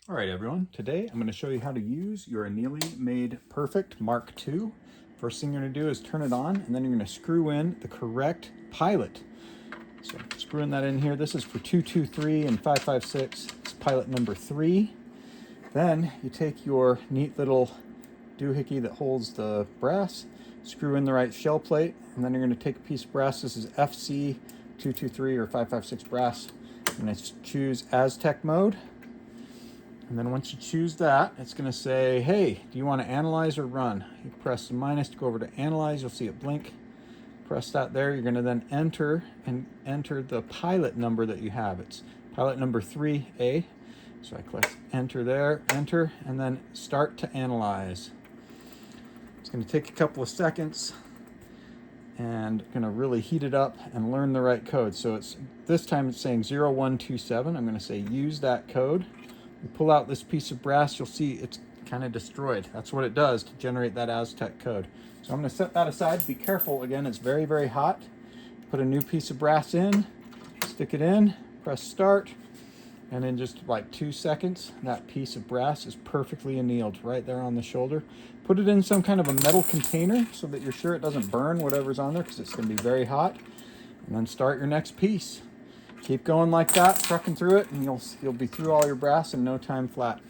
All right, everyone. Today I'm going to show you how to use your Annealing Made Perfect Mark II. First thing you're going to do is turn it on, and then you're going to screw in the correct pilot. So screwing that in here. This is for 223 and 556. It's pilot number 3. Then you take your neat little doohickey that holds the brass, screw in the right shell plate, and then you're going to take a piece of brass. This is FC 223 or 556 brass. I'm going to choose Aztec mode. And then once you choose that, it's going to say, hey, do you want to analyze or run? You press the minus to go over to analyze. You'll see it blink. Press that there. You're going to then enter the pilot number that you have. It's pilot number 3A. So I click enter there, enter, and then start to analyze. It's going to take a couple of seconds and going to really heat it up and learn the right code. So this time it's saying 0127. I'm going to say use that code. You pull out this piece of brass, you'll see it's kind of destroyed. That's what it does to generate that Aztec code. So I'm going to set that aside. Be careful. Again, it's very, very hot. Put a new piece of brass in, stick it in, press start, and in just like 2 seconds, that piece of brass is perfectly annealed right there on the shoulder. Put it in some kind of a metal container so that you're sure it doesn't burn whatever's on there, because it's going to be very hot. And then start your next piece. Keep going like that, trucking through it, and you'll be through all your brass in no time flat.